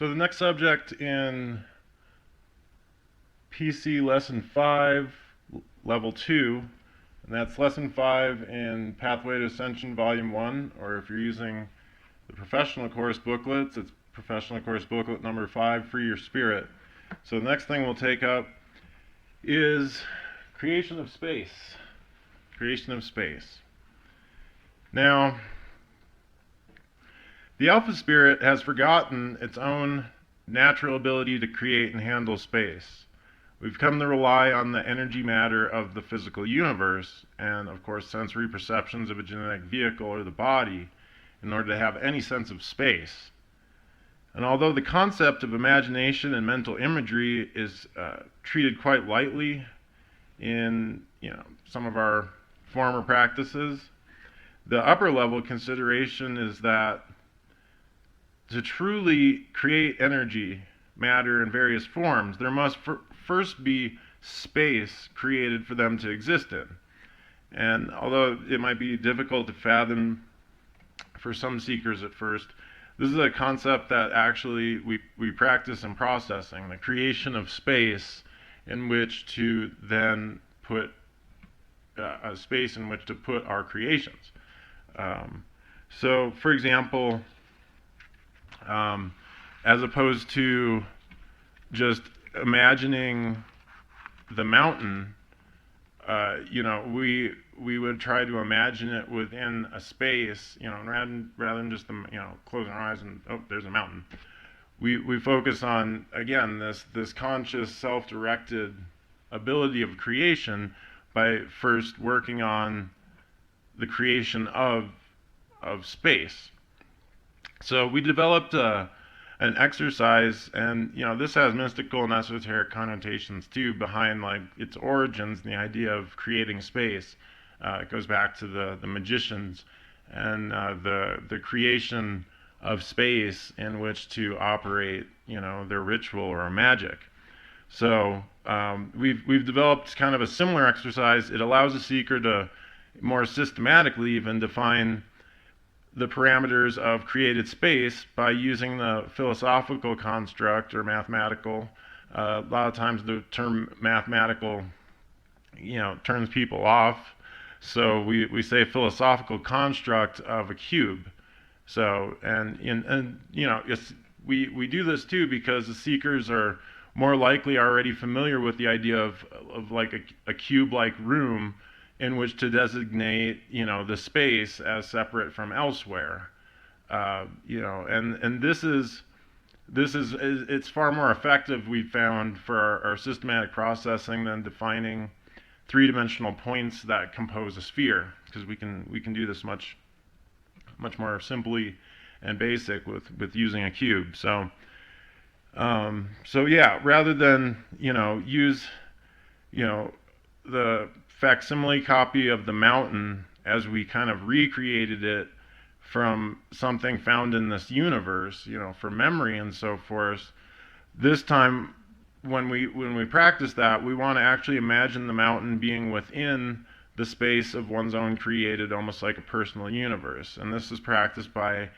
So the next subject in PC Lesson 5, Level 2, and that's Lesson 5 in Pathway to Ascension, Volume 1, or if you're using the professional course booklets, it's professional course booklet number 5, Free Your Spirit. So the next thing we'll take up is creation of space. Creation of space. Now, the Alpha Spirit has forgotten its own natural ability to create and handle space. We've come to rely on the energy matter of the physical universe and, of course, sensory perceptions of a genetic vehicle or the body in order to have any sense of space. And although the concept of imagination and mental imagery is treated quite lightly in some of our former practices, the upper level consideration is that to truly create energy, matter in various forms, there must first be space created for them to exist in. And although it might be difficult to fathom for some seekers at first, this is a concept that actually we practice in processing, the creation of space in which to then put a space in which to put our creations. So, for example, as opposed to just imagining the mountain, we would try to imagine it within a space, rather than just closing our eyes and there's a mountain. We focus on, again, this conscious, self-directed ability of creation by first working on the creation of space. So we developed an exercise, and this has mystical and esoteric connotations too behind its origins and the idea of creating space. It goes back to the magicians and the creation of space in which to operate their ritual or magic. So we've developed kind of a similar exercise. It allows the seeker to more systematically even define the parameters of created space by using the philosophical construct or mathematical. A lot of times the term mathematical, turns people off. So we say philosophical construct of a cube. So we do this too because the seekers are more likely already familiar with the idea of like a cube-like room in which to designate, the space as separate from elsewhere, and this is it's far more effective, we've found, for our systematic processing than defining three-dimensional points that compose a sphere, because we can do this much more simply and basic with using a cube. So yeah, rather than use the facsimile copy of the mountain as we kind of recreated it from something found in this universe, for memory and so forth. This time, when we practice that, we want to actually imagine the mountain being within the space of one's own created, almost like a personal universe. And this is practiced by,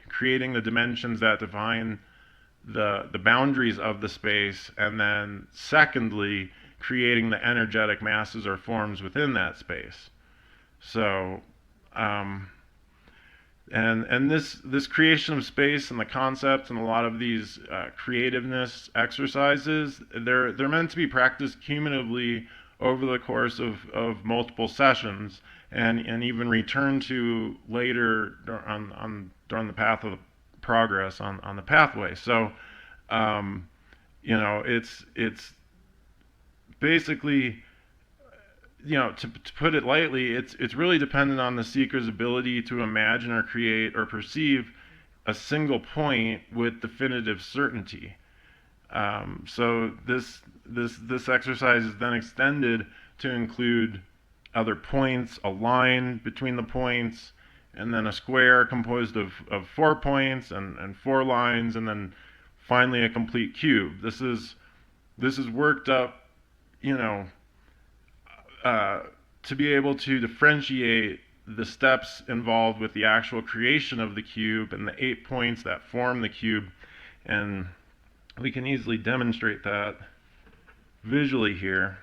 creating the dimensions that define the boundaries of the space, and then secondly, creating the energetic masses or forms within that space. So, and this creation of space and the concepts and a lot of these creativeness exercises, they're meant to be practiced cumulatively over the course of multiple sessions, and even returned to later during the path of progress on the pathway. So, it's basically, to put it lightly, it's really dependent on the seeker's ability to imagine or create or perceive a single point with definitive certainty. So this exercise is then extended to include other points, a line between the points, and then a square composed of 4 points and 4 lines, and then finally a complete cube. This is worked up, to be able to differentiate the steps involved with the actual creation of the cube and the 8 points that form the cube. And we can easily demonstrate that visually here.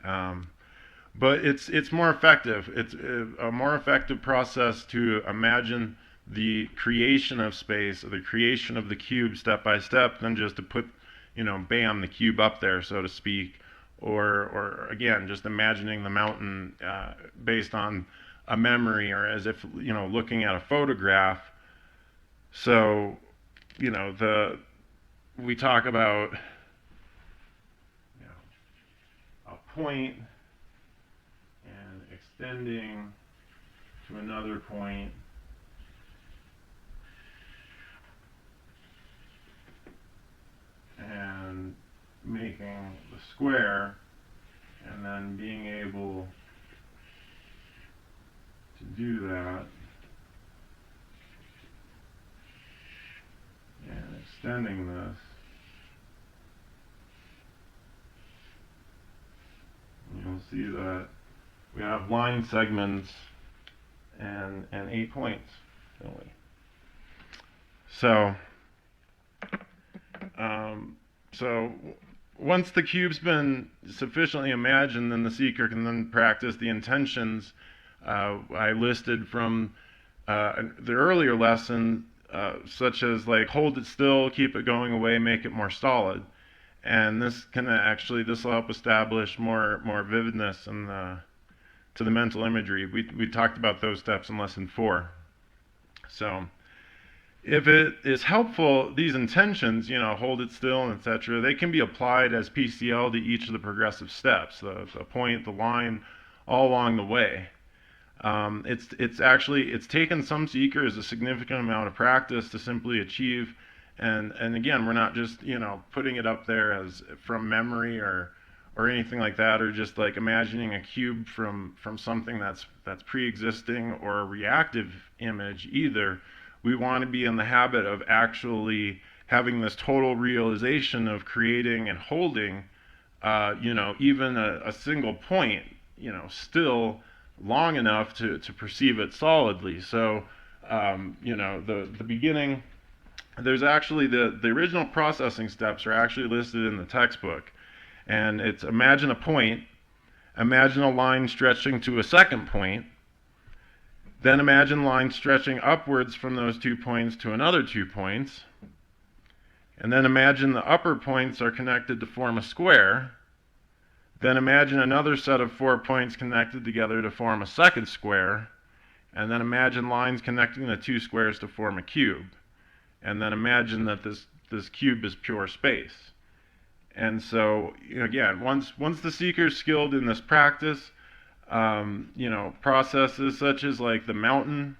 But it's more effective. It's a more effective process to imagine the creation of space, or the creation of the cube step by step, than just to put, bam, the cube up there, so to speak. Or again, just imagining the mountain based on a memory, or as if, looking at a photograph. So, we talk about a point and extending to another point, and making the square, and then being able to do that, and extending this. You'll see that we have line segments and 8 points, don't we? So once the cube's been sufficiently imagined, then the seeker can then practice the intentions I listed from the earlier lesson, such as like hold it still, keep it going away, make it more solid. And this will help establish more vividness to the mental imagery. We talked about those steps in lesson 4. So if it is helpful, these intentions, hold it still, etc., they can be applied as PCL to each of the progressive steps, the point, the line, all along the way. It's taken some seekers a significant amount of practice to simply achieve, and again, we're not just putting it up there as from memory or anything like that, or just like imagining a cube from something that's pre-existing or a reactive image either. We want to be in the habit of actually having this total realization of creating and holding, even a single point, still long enough to perceive it solidly. So, the beginning, there's actually the original processing steps are actually listed in the textbook. And it's imagine a point, imagine a line stretching to a second point, then imagine lines stretching upwards from those 2 points to another 2 points, and then imagine the upper points are connected to form a square. Then imagine another set of 4 points connected together to form a second square, and then imagine lines connecting the 2 squares to form a cube. And then imagine that this cube is pure space. And so, again, once the seeker is skilled in this practice, processes such as like the mountain,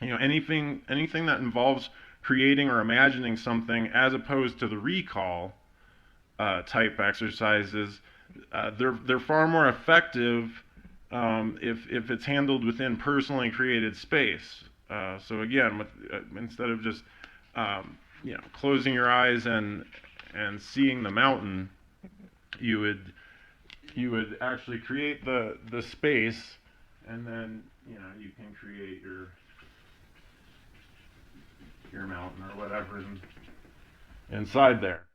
anything that involves creating or imagining something as opposed to the recall type exercises, they're far more effective if it's handled within personally created space. So again, instead of just closing your eyes and seeing the mountain, you would actually create the space, and then you can create your mountain or whatever inside there.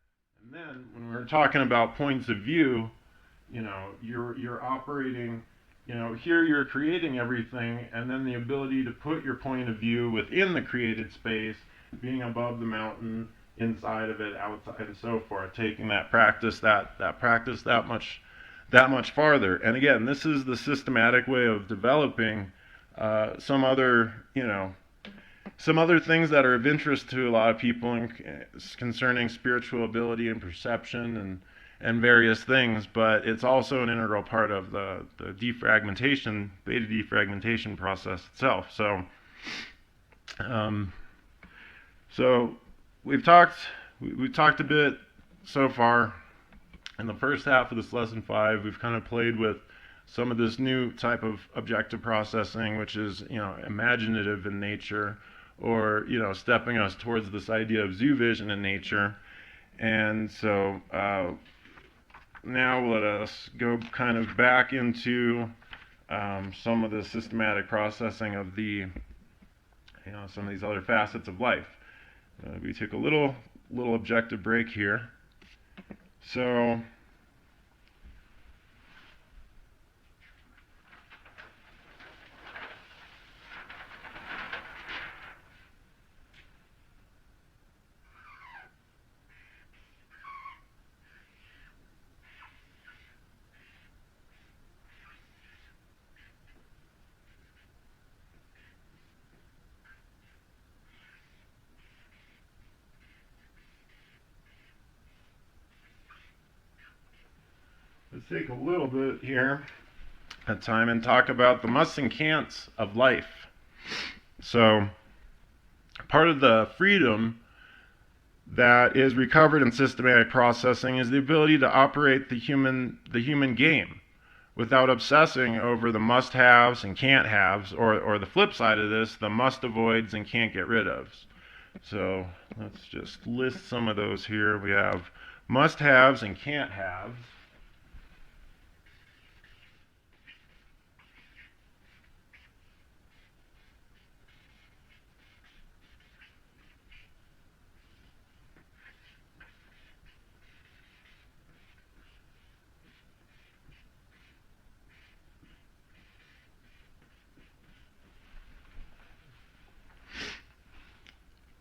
And then when we're talking about points of view, you're operating, here you're creating everything, and then the ability to put your point of view within the created space, being above the mountain, inside of it, outside, and so forth, taking that practice that much farther. And again, this is the systematic way of developing some other things that are of interest to a lot of people concerning spiritual ability and perception and various things, but it's also an integral part of the defragmentation, beta defragmentation process itself. So we've talked a bit so far. In the first half of this lesson 5, we've kind of played with some of this new type of objective processing, which is imaginative in nature, or stepping us towards this idea of zoo vision in nature. And so now let us go kind of back into some of the systematic processing of the, some of these other facets of life. We took a little objective break here. So let's take a little bit here at time and talk about the musts and can'ts of life. So part of the freedom that is recovered in systematic processing is the ability to operate the human game without obsessing over the must-haves and can't-haves, or the flip side of this, the must-avoids and can't-get-rid-ofs. So let's just list some of those here. We have must-haves and can't-haves.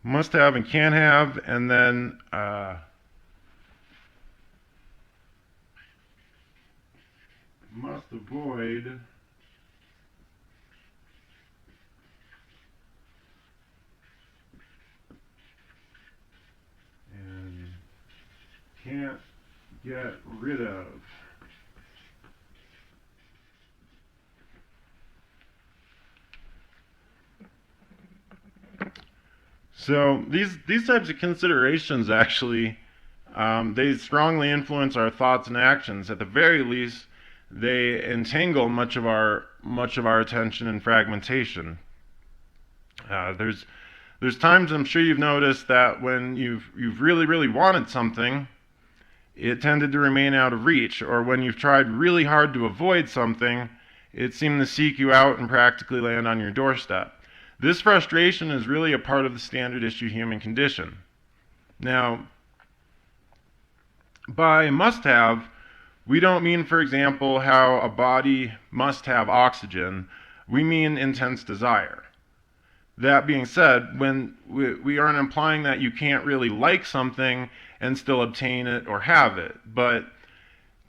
Must have and can have, and then must avoid and can't get rid of. So these types of considerations actually, they strongly influence our thoughts and actions. At the very least, they entangle much of our attention in fragmentation. There's times, I'm sure you've noticed, that when you've really wanted something, it tended to remain out of reach, or when you've tried really hard to avoid something, it seemed to seek you out and practically land on your doorstep. This frustration is really a part of the standard issue human condition. Now, by must have, we don't mean, for example, how a body must have oxygen. We mean intense desire. That being said, when we aren't implying that you can't really like something and still obtain it or have it, but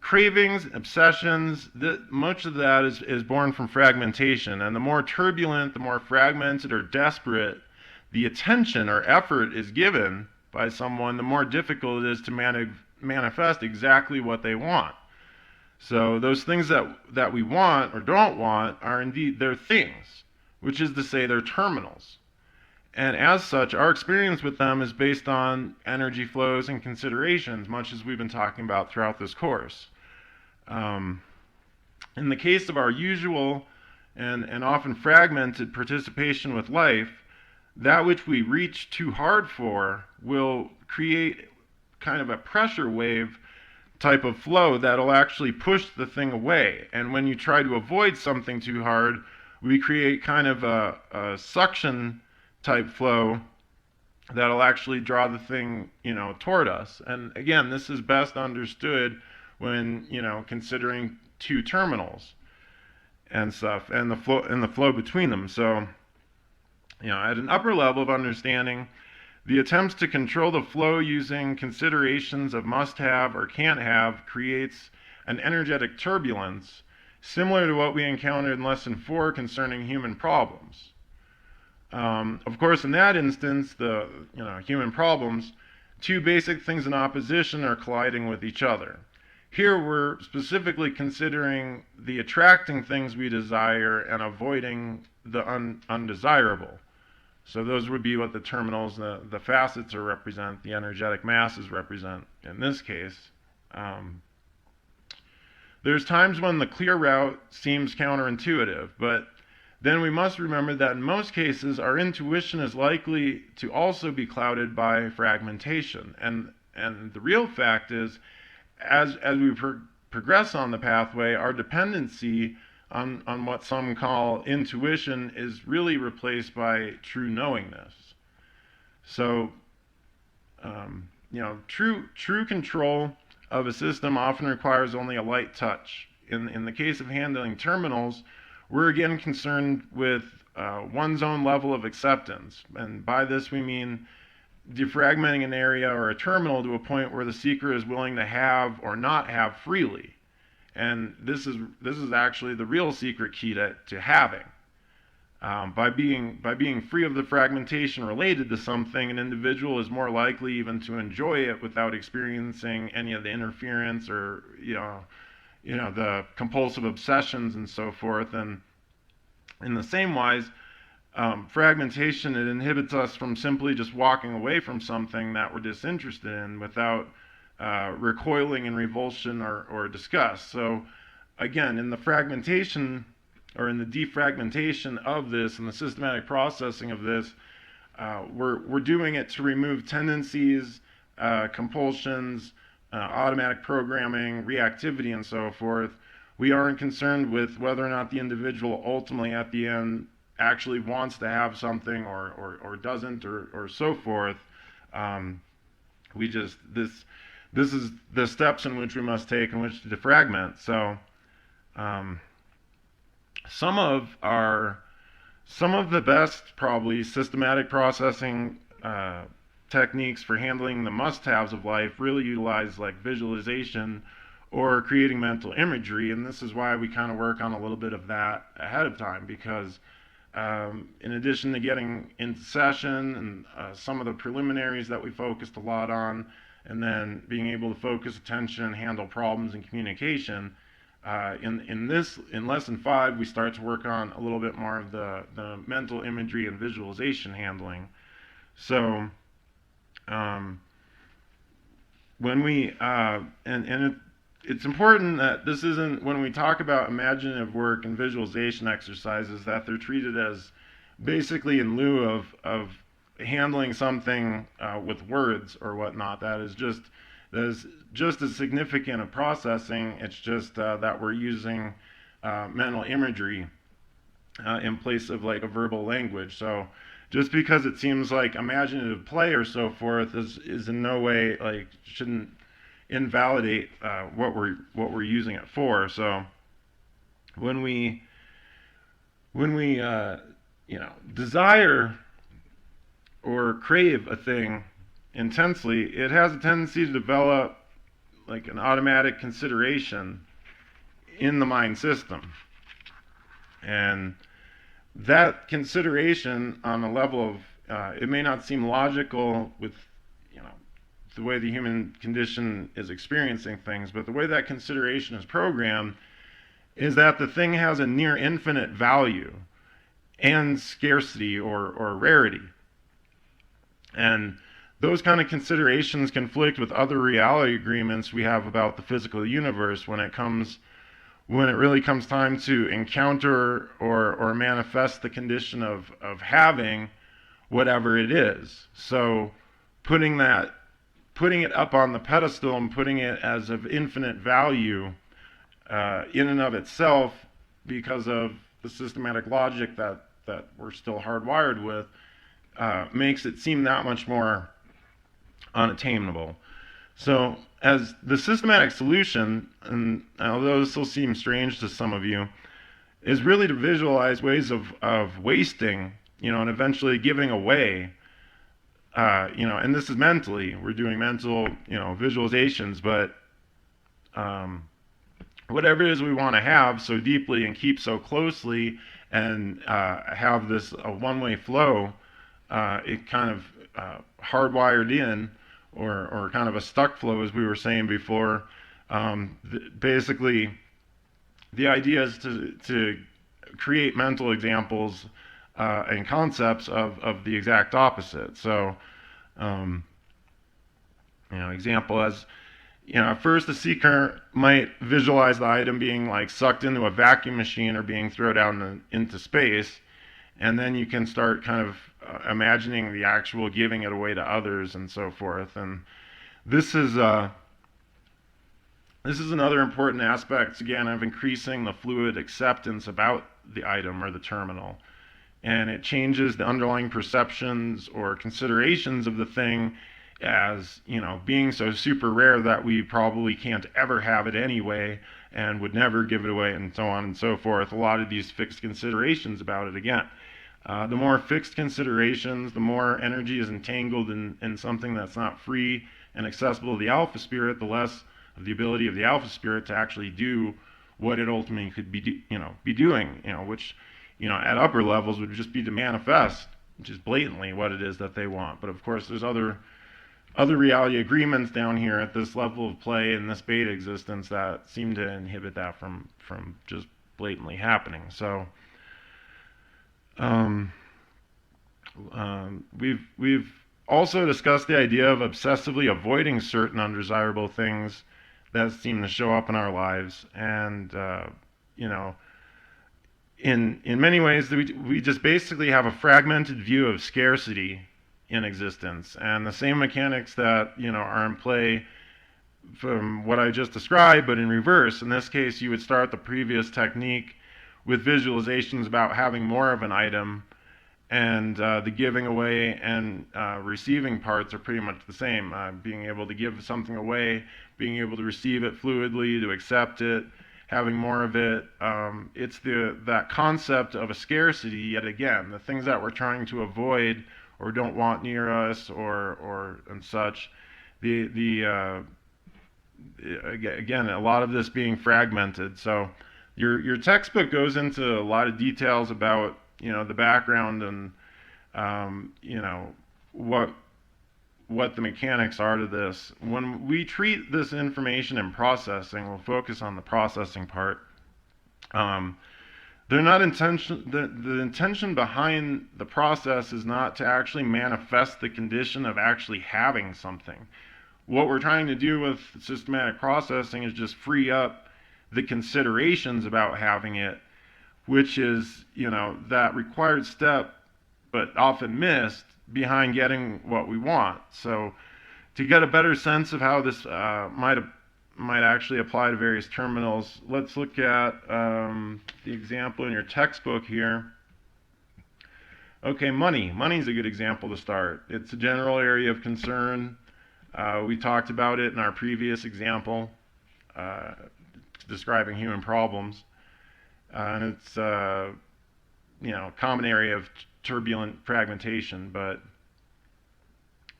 cravings, obsessions, much of that is born from fragmentation, and the more turbulent, the more fragmented or desperate the attention or effort is given by someone, the more difficult it is to manifest exactly what they want. So those things that we want or don't want are indeed, they're things, which is to say they're terminals. And as such, our experience with them is based on energy flows and considerations, much as we've been talking about throughout this course. In the case of our usual and often fragmented participation with life, that which we reach too hard for will create kind of a pressure wave type of flow that'll actually push the thing away. And when you try to avoid something too hard, we create kind of a suction type flow that'll actually draw the thing, toward us. And again, this is best understood when, considering two terminals and stuff, and the flow between them. So, at an upper level of understanding, the attempts to control the flow using considerations of must have or can't have creates an energetic turbulence similar to what we encountered in lesson 4 concerning human problems. Of course, in that instance, the human problems, two basic things in opposition are colliding with each other. Here we're specifically considering the attracting things we desire and avoiding the undesirable. So those would be what the terminals, the facets represent, the energetic masses represent in this case. There's times when the clear route seems counterintuitive, but then we must remember that in most cases our intuition is likely to also be clouded by fragmentation. And the real fact is, as we progress on the pathway, our dependency on what some call intuition is really replaced by true knowingness. So, true control of a system often requires only a light touch. In the case of handling terminals, we're again concerned with one's own level of acceptance. And by this we mean defragmenting an area or a terminal to a point where the seeker is willing to have or not have freely. And this is actually the real secret key to having. By being free of the fragmentation related to something, an individual is more likely even to enjoy it without experiencing any of the interference or the compulsive obsessions and so forth. And in the same wise, fragmentation, it inhibits us from simply just walking away from something that we're disinterested in without recoiling in revulsion or disgust. So again, in the fragmentation or in the defragmentation of this and the systematic processing of this, we're doing it to remove tendencies, compulsions, automatic programming, reactivity, and so forth. We aren't concerned with whether or not the individual ultimately at the end actually wants to have something or doesn't or so forth. This is the steps in which we must take in which to defragment. So some of the best probably systematic processing techniques for handling the must-haves of life really utilize like visualization or creating mental imagery, and this is why we kind of work on a little bit of that ahead of time, because in addition to getting into session and some of the preliminaries that we focused a lot on, and then being able to focus attention, handle problems and communication, in lesson 5 we start to work on a little bit more of the mental imagery and visualization handling. So when we it's important that this isn't, when we talk about imaginative work and visualization exercises, that they're treated as basically in lieu of handling something with words or whatnot. That is just as significant a processing. It's just that we're using mental imagery in place of like a verbal language. So just because it seems like imaginative play or so forth is in no way like shouldn't invalidate what we're using it for. So when we desire or crave a thing intensely, it has a tendency to develop like an automatic consideration in the mind system. And that consideration on a level of, it may not seem logical with the way the human condition is experiencing things, but the way that consideration is programmed is that the thing has a near infinite value and scarcity or rarity. And those kind of considerations conflict with other reality agreements we have about the physical universe when it really comes time to encounter or manifest the condition of having whatever it is. So putting it up on the pedestal and putting it as of infinite value in and of itself, because of the systematic logic that we're still hardwired with, makes it seem that much more unattainable. So as the systematic solution, and although this will seem strange to some of you, is really to visualize ways of wasting, and eventually giving away. And this is mentally, we're doing mental, visualizations, but whatever it is we want to have so deeply and keep so closely and have this a one-way flow, it kind of hardwired in, or kind of a stuck flow, as we were saying before. Basically, the idea is to create mental examples and concepts of the exact opposite. So, example as, at first the seeker might visualize the item being like sucked into a vacuum machine or being thrown out into space, and then you can start kind of imagining the actual giving it away to others and so forth. And this is This is another important aspect, again, of increasing the fluid acceptance about the item or the terminal. And it changes the underlying perceptions or considerations of the thing as, being so super rare that we probably can't ever have it anyway and would never give it away, and so on and so forth. A lot of these fixed considerations about it again. The more fixed considerations, the more energy is entangled in something that's not free and accessible to the alpha spirit, the less of the ability of the alpha spirit to actually do what it ultimately could be doing, which, at upper levels would just be to manifest just blatantly what it is that they want. But of course, there's other reality agreements down here at this level of play in this beta existence that seem to inhibit that from just blatantly happening. So we've also discussed the idea of obsessively avoiding certain undesirable things that seem to show up in our lives, and in many ways we just basically have a fragmented view of scarcity in existence, and the same mechanics that are in play from what I just described, but in reverse. In this case, you would start the previous technique with visualizations about having more of an item, and the giving away and receiving parts are pretty much the same. Being able to give something away, being able to receive it fluidly, to accept it, having more of it. It's that concept of a scarcity, yet again, the things that we're trying to avoid or don't want near us, or and such. Again, a lot of this being fragmented. So your textbook goes into a lot of details about the background and what the mechanics are to this. When we treat this information in processing, we'll focus on the processing part. They're not intention. The intention behind the process is not to actually manifest the condition of actually having something. What we're trying to do with systematic processing is just free up the considerations about having it, which is that required step, but often missed, behind getting what we want. So to get a better sense of how this might actually apply to various terminals, let's look at the example in your textbook here. Okay, money. Money's a good example to start. It's a general area of concern. We talked about it in our previous example, describing human problems. And it's a common area of turbulent fragmentation. But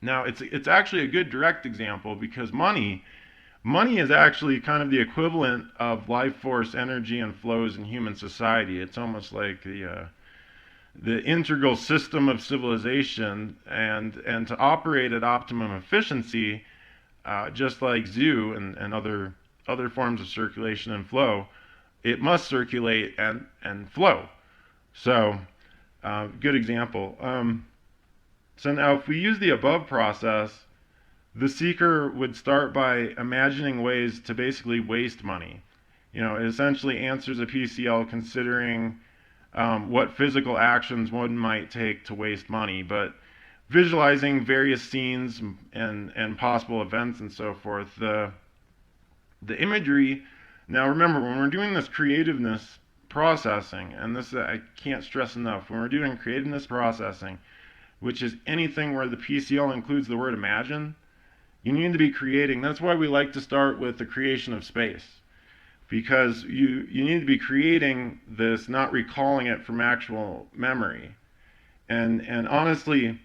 now it's actually a good direct example, because money is actually kind of the equivalent of life force, energy, and flows in human society. It's almost like the integral system of civilization, and to operate at optimum efficiency, just like zoo and other forms of circulation and flow, it must circulate and flow. So good example. So now if we use the above process, the seeker would start by imagining ways to basically waste money. It essentially answers a PCL considering what physical actions one might take to waste money, but visualizing various scenes and possible events and so forth. The imagery, now remember, when we're doing this creativeness processing, and this I can't stress enough, when we're doing creativeness processing, which is anything where the PCL includes the word imagine, you need to be creating. That's why we like to start with the creation of space, because you need to be creating this, not recalling it from actual memory. And honestly,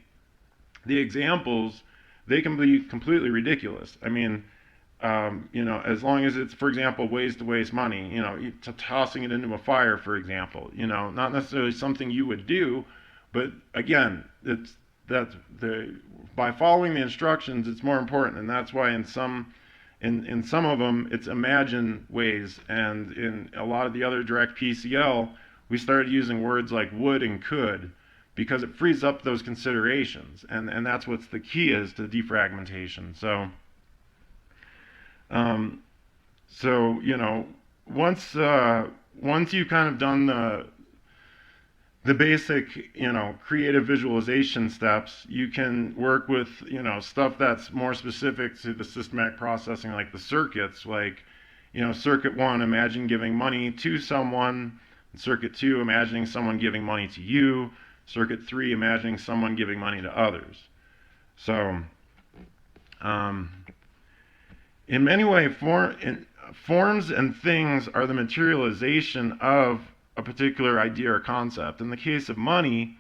the examples, they can be completely ridiculous. I mean, as long as it's, for example, ways to waste money, tossing it into a fire, for example, not necessarily something you would do, but again, by following the instructions, it's more important, and that's why in some of them it's imagine ways, and in a lot of the other direct PCL, we started using words like would and could, because it frees up those considerations, and that's what's the key is to defragmentation. So once you've kind of done the basic, creative visualization steps, you can work with, stuff that's more specific to the systematic processing, like the circuits, like, circuit 1, imagine giving money to someone. Circuit 2, imagining someone giving money to you. Circuit 3, imagining someone giving money to others. So, in many ways, forms and things are the materialization of a particular idea or concept. In the case of money,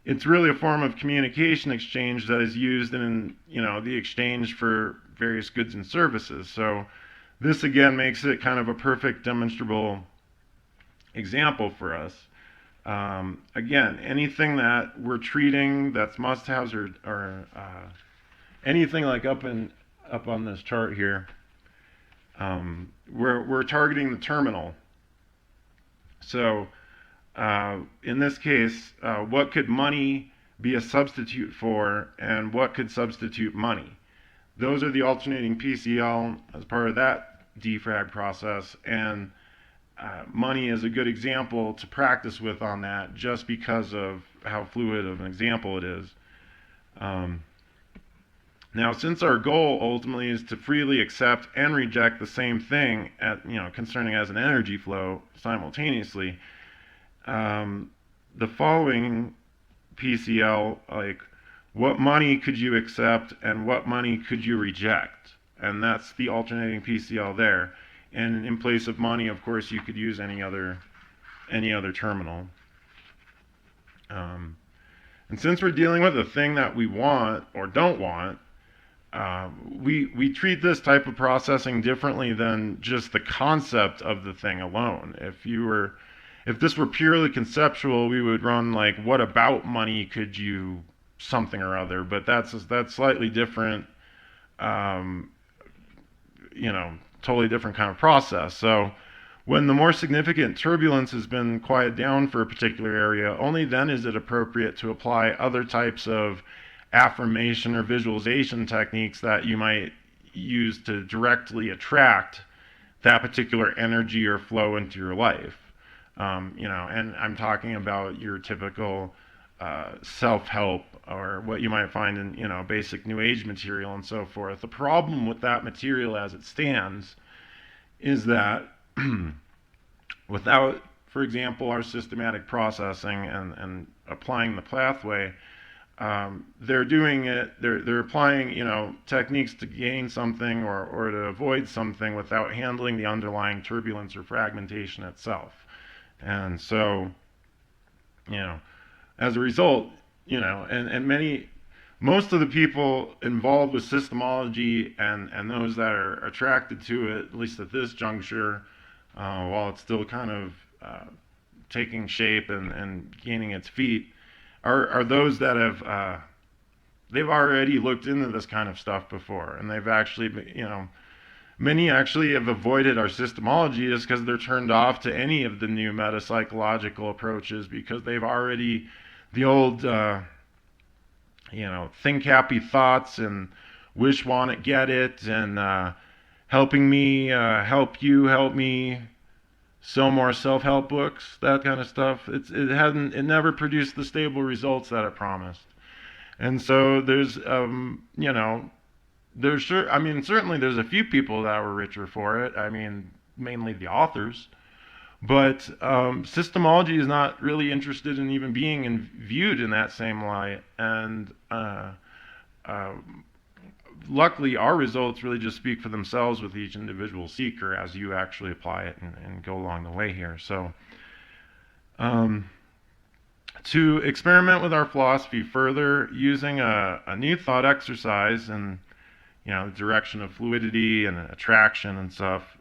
it's really a form of communication exchange that is used in, the exchange for various goods and services. So this again makes it kind of a perfect demonstrable example for us. Again, anything that we're treating that's must-haves or anything like up on this chart here, we're targeting the terminal. So in this case, what could money be a substitute for, and what could substitute money? Those are the alternating PCL as part of that defrag process, and money is a good example to practice with on that, just because of how fluid of an example it is. Now, since our goal ultimately is to freely accept and reject the same thing, concerning as an energy flow simultaneously, the following PCL, like what money could you accept and what money could you reject? And that's the alternating PCL there. And in place of money, of course, you could use any other terminal. And since we're dealing with a thing that we want or don't want, we treat this type of processing differently than just the concept of the thing alone. If this were purely conceptual, we would run like, what about money could you something or other? But that's slightly different, totally different kind of process. So when the more significant turbulence has been quieted down for a particular area, only then is it appropriate to apply other types of affirmation or visualization techniques that you might use to directly attract that particular energy or flow into your life. And I'm talking about your typical self-help, or what you might find in, basic New Age material and so forth. The problem with that material as it stands is that without, for example, our systematic processing and applying the pathway, they're doing it, they're applying, techniques to gain something or to avoid something without handling the underlying turbulence or fragmentation itself. And so, as a result, most of the people involved with systemology and those that are attracted to it, at least at this juncture, while it's still kind of taking shape and gaining its feet, are those that have, they've already looked into this kind of stuff before, and they've actually, many actually have avoided our systemology just because they're turned off to any of the new metapsychological approaches, because they've already, the old, think happy thoughts and wish, want it, get it, and helping me, help you, help me, sell more self-help books, that kind of stuff. It never produced the stable results that it promised. And so there's, certainly there's a few people that were richer for it. Mainly the authors. But systemology is not really interested in even being viewed in that same light. And luckily, our results really just speak for themselves with each individual seeker as you actually apply it and go along the way here. So to experiment with our philosophy further using a new thought exercise and the direction of fluidity and attraction and stuff,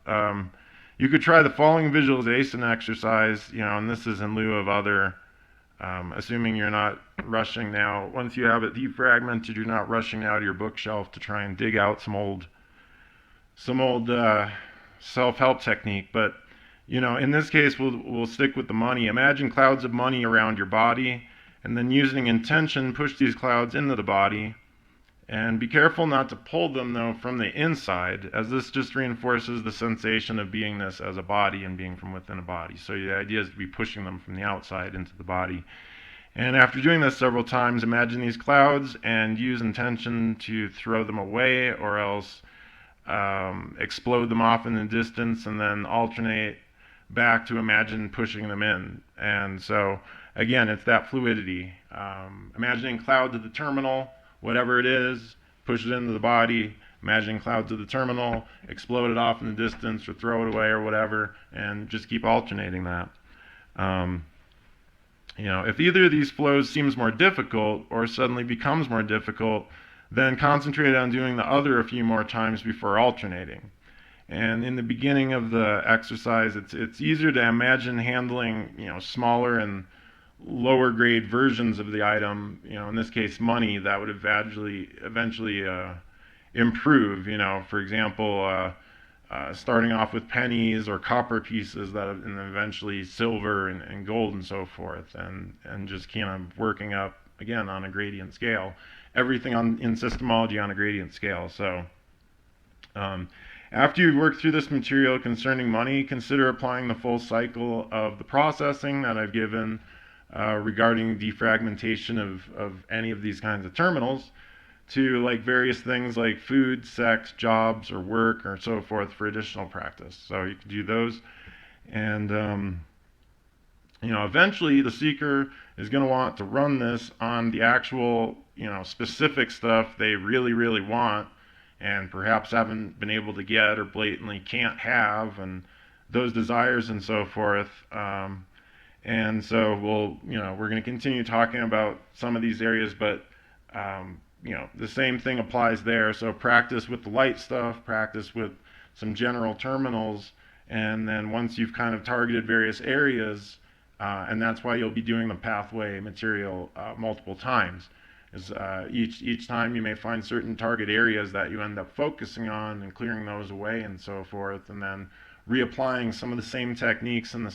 you could try the following visualization exercise, and this is in lieu of other, assuming you're not rushing now. Once you have it defragmented, you're not rushing now to your bookshelf to try and dig out some old self-help technique. But in this case, we'll stick with the money. Imagine clouds of money around your body, and then using intention, push these clouds into the body. And be careful not to pull them, though, from the inside, as this just reinforces the sensation of beingness as a body and being from within a body. So the idea is to be pushing them from the outside into the body. And after doing this several times, imagine these clouds and use intention to throw them away, or else explode them off in the distance, and then alternate back to imagine pushing them in. And so again, it's that fluidity. Imagining cloud to the terminal, whatever it is, push it into the body, imagining cloud to the terminal, explode it off in the distance or throw it away or whatever, and just keep alternating that. If either of these flows seems more difficult or suddenly becomes more difficult, then concentrate on doing the other a few more times before alternating. And in the beginning of the exercise, it's easier to imagine handling smaller and lower grade versions of the item. In this case, money that would eventually improve. For example, starting off with pennies or copper pieces and eventually silver and gold and so forth, and just kind of working up again on a gradient scale. Everything in Systemology on a gradient scale. So after you've worked through this material concerning money, consider applying the full cycle of the processing that I've given regarding defragmentation of any of these kinds of terminals to various things like food, sex, jobs, or work, or so forth for additional practice. So you can do those. And eventually the seeker is going to want to run this on the actual specific stuff they really, really want and perhaps haven't been able to get or blatantly can't have, and those desires and so forth. And so we're going to continue talking about some of these areas, but the same thing applies there. So practice with the light stuff, practice with some general terminals, and then once you've kind of targeted various areas, and that's why you'll be doing the pathway material multiple times. Each time you may find certain target areas that you end up focusing on and clearing those away and so forth, and then reapplying some of the same techniques and the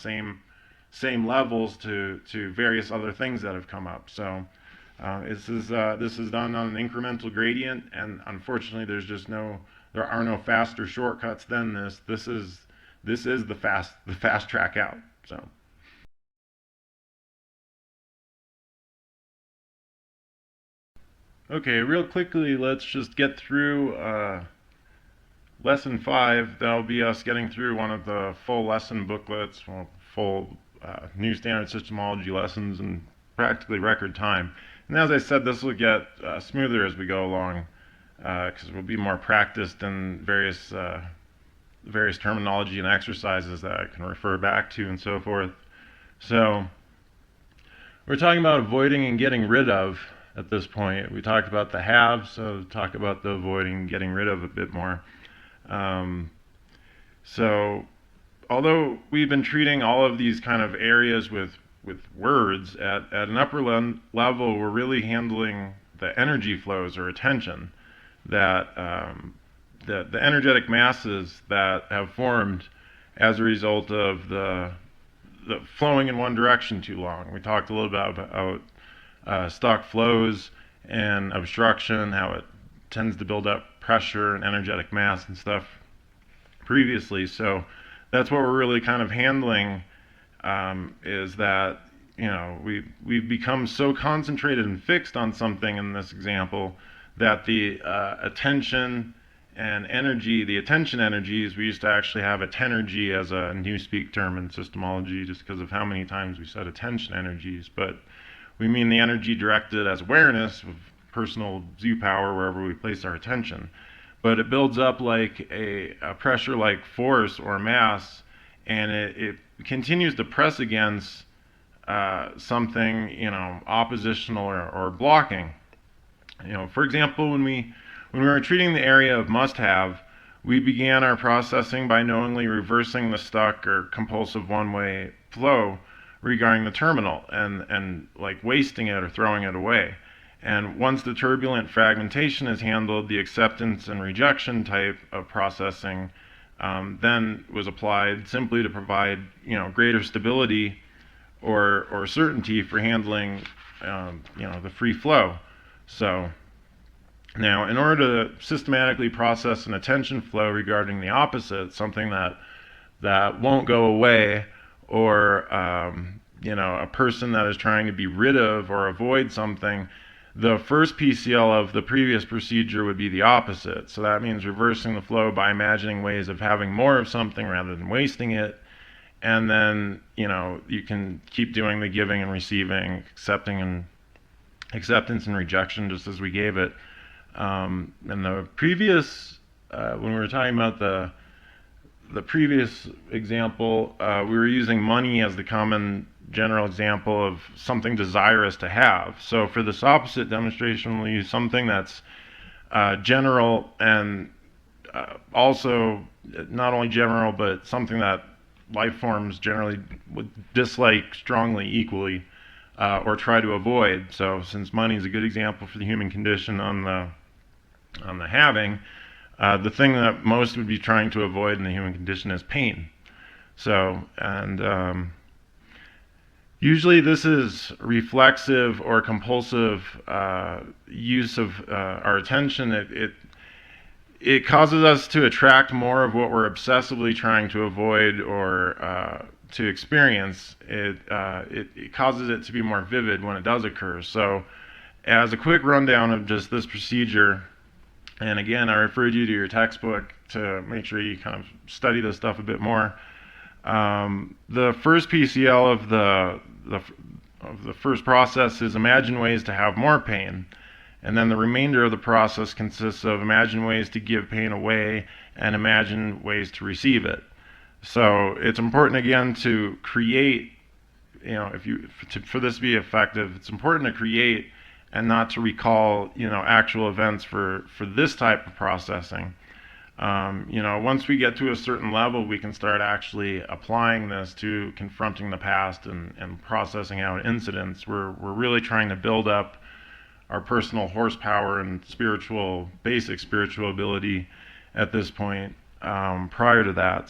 same levels to various other things that have come up. So this is done on an incremental gradient, and unfortunately there are no faster shortcuts than this. This is the fast track out. So. Okay, real quickly, let's just get through lesson 5. That'll be us getting through one of the full lesson booklets, full new standard systemology lessons in practically record time. And as I said, this will get smoother as we go along because we'll be more practiced in various terminology and exercises that I can refer back to and so forth. So we're talking about avoiding and getting rid of. At this point, we talked about the have, so talk about the avoiding, getting rid of a bit more. So although we've been treating all of these kind of areas with words, at an upper level, we're really handling the energy flows or attention that the energetic masses that have formed as a result of the flowing in one direction too long. We talked a little bit about stock flows and obstruction, how it tends to build up pressure and energetic mass and stuff previously. So that's what we're really kind of handling, is that we've become so concentrated and fixed on something in this example that the attention and energy, the attention energies, we used to actually have attenergy as a newspeak term in systemology just because of how many times we said attention energies, but we mean the energy directed as awareness of personal zoo power wherever we place our attention. But it builds up like a pressure-like force or mass, and it continues to press against something, oppositional or blocking. For example, when we were treating the area of must-have, we began our processing by knowingly reversing the stuck or compulsive one-way flow regarding the terminal and like wasting it or throwing it away. And once the turbulent fragmentation is handled, the acceptance and rejection type of processing then was applied simply to provide greater stability or certainty for handling the free flow. So now, in order to systematically process an attention flow regarding the opposite, something that won't go away, or a person that is trying to be rid of or avoid something, the first PCL of the previous procedure would be the opposite. So that means reversing the flow by imagining ways of having more of something rather than wasting it. And then, you can keep doing the giving and receiving, acceptance and rejection, just as we gave it. In the previous, when we were talking about the previous example, we were using money as the common general example of something desirous to have. So for this opposite demonstration, we'll use something that's general and also not only general, but something that life forms generally would dislike strongly equally or try to avoid. So since money is a good example for the human condition on the having, the thing that most would be trying to avoid in the human condition is pain. So, and usually this is reflexive or compulsive use of our attention. It causes us to attract more of what we're obsessively trying to avoid or to experience. It causes it to be more vivid when it does occur. So as a quick rundown of just this procedure, and again, I referred you to your textbook to make sure you kind of study this stuff a bit more. The first PCL of the first process is imagine ways to have more pain. And then the remainder of the process consists of imagine ways to give pain away and imagine ways to receive it. So it's important, again, to create, for this to be effective, it's important to create and not to recall, actual events for this type of processing. Once we get to a certain level, we can start actually applying this to confronting the past and processing out incidents. We're really trying to build up our personal horsepower and basic spiritual ability at this point prior to that.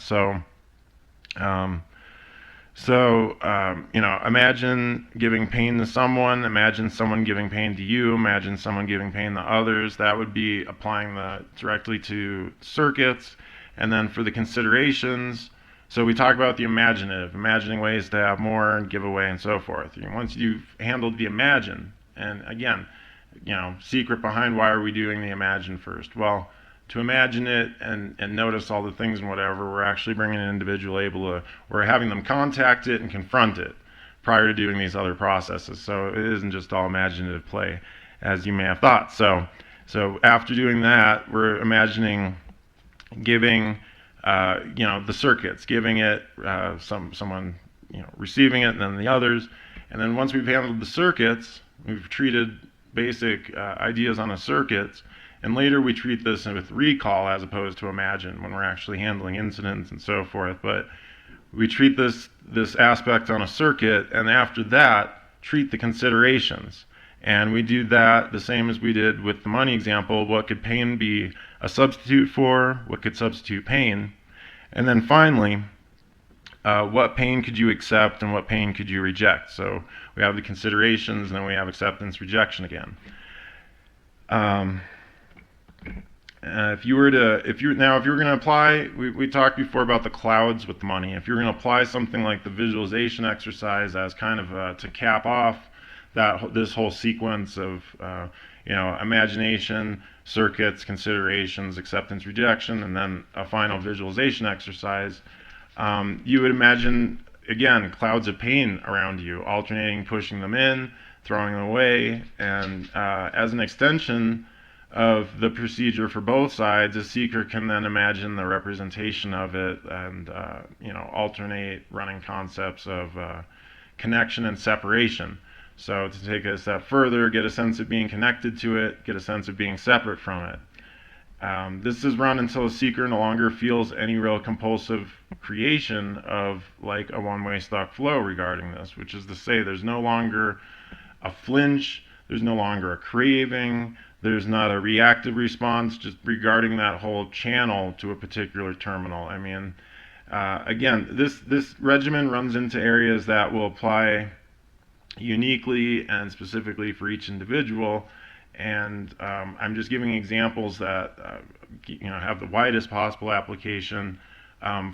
Imagine giving pain to someone, imagine someone giving pain to you, imagine someone giving pain to others. That would be applying that directly to circuits. And then for the considerations, so we talk about the imaginative, imagining ways to have more and give away and so forth. Once you've handled the imagine, and again, secret behind why are we doing the imagine first? Well, to imagine it and notice all the things and whatever, we're actually bringing an individual we're having them contact it and confront it prior to doing these other processes. So it isn't just all imaginative play, as you may have thought. So after doing that, we're imagining giving, the circuits, giving it, someone, receiving it, and then the others. And then once we've handled the circuits, we've treated basic ideas on a circuit. And later we treat this with recall as opposed to imagine when we're actually handling incidents and so forth. But we treat this aspect on a circuit, and after that, treat the considerations. And we do that the same as we did with the money example. What could pain be a substitute for? What could substitute pain? And then finally, what pain could you accept and what pain could you reject? So we have the considerations, and then we have acceptance, rejection again. If you were going to apply, we talked before about the clouds with the money. If you're going to apply something like the visualization exercise as kind of to cap off this whole sequence of imagination, circuits, considerations, acceptance, rejection, and then a final visualization exercise, you would imagine, again, clouds of pain around you, alternating pushing them in, throwing them away, and as an extension of the procedure for both sides, a seeker can then imagine the representation of it and alternate running concepts of connection and separation. So to take it a step further, get a sense of being connected to it, get a sense of being separate from it. This is run until a seeker no longer feels any real compulsive creation of like a one-way stuck flow regarding this, which is to say there's no longer a flinch, there's no longer a craving, there's not a reactive response just regarding that whole channel to a particular terminal. I mean, again, this regimen runs into areas that will apply uniquely and specifically for each individual, and I'm just giving examples that have the widest possible application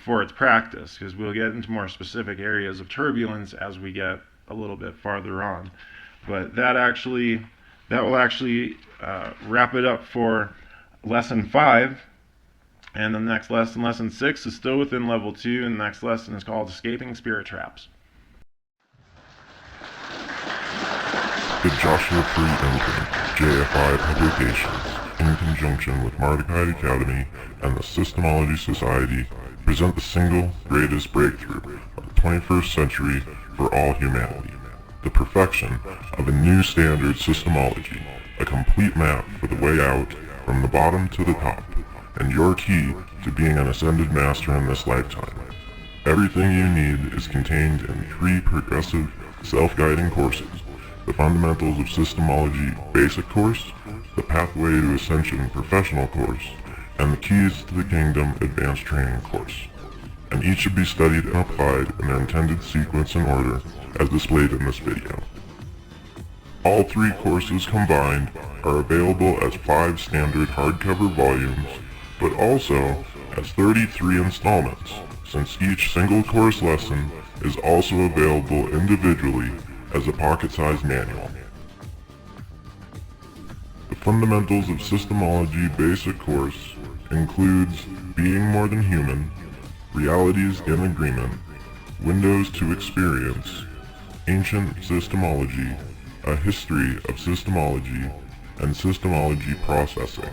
for its practice, because we'll get into more specific areas of turbulence as we get a little bit farther on. But that actually That will actually wrap it up for lesson 5. And the next lesson, lesson 6, is still within level 2, and the next lesson is called Escaping Spirit Traps. The Joshua Free Imprint, JFI Publications, in conjunction with Mardukite Academy and the Systemology Society, present the single greatest breakthrough of the 21st century for all humanity, the perfection of a new standard systemology, a complete map for the way out from the bottom to the top, and your key to being an ascended master in this lifetime. Everything you need is contained in 3 progressive, self-guiding courses: the Fundamentals of Systemology Basic Course, the Pathway to Ascension Professional Course, and the Keys to the Kingdom Advanced Training Course. And each should be studied and applied in their intended sequence and order as displayed in this video. All 3 courses combined are available as 5 standard hardcover volumes, but also as 33 installments, since each single course lesson is also available individually as a pocket-sized manual. The Fundamentals of Systemology Basic Course includes Being More Than Human, Realities in Agreement, Windows to Experience, Ancient Systemology, A History of Systemology, and Systemology Processing.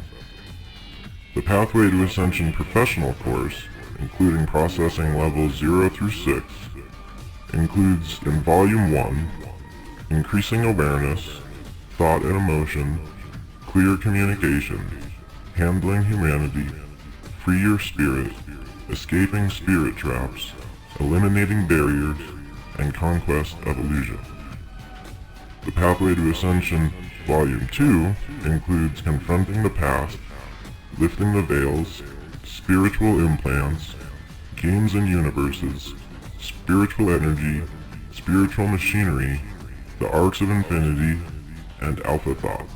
The Pathway to Ascension Professional Course, including processing levels 0 through 6, includes in Volume 1, Increasing Awareness, Thought and Emotion, Clear Communication, Handling Humanity, Free Your Spirit, Escaping Spirit Traps, Eliminating Barriers, and Conquest of Illusion. The Pathway to Ascension Volume 2 includes Confronting the Past, Lifting the Veils, Spiritual Implants, Games and Universes, Spiritual Energy, Spiritual Machinery, The Arcs of Infinity, and Alpha Thought.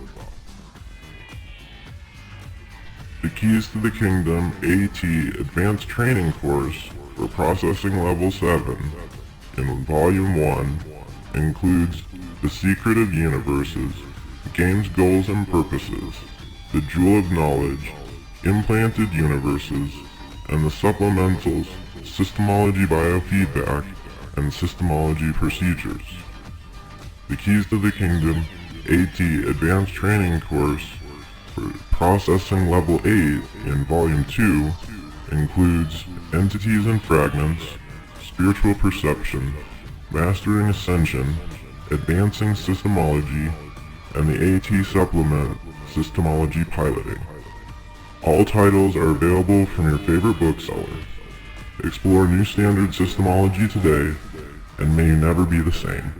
The Keys to the Kingdom AT Advanced Training Course for Processing Level 7 in Volume 1 includes The Secret of Universes, Games, Goals, and Purposes, The Jewel of Knowledge, Implanted Universes, and the supplementals Systemology Biofeedback and Systemology Procedures. The Keys to the Kingdom AT Advanced Training Course for Processing Level 8 in Volume 2 includes Entities and Fragments, Spiritual Perception, Mastering Ascension, Advancing Systemology, and the AT Supplement Systemology Piloting. All titles are available from your favorite bookseller. Explore new standard systemology today, and may you never be the same.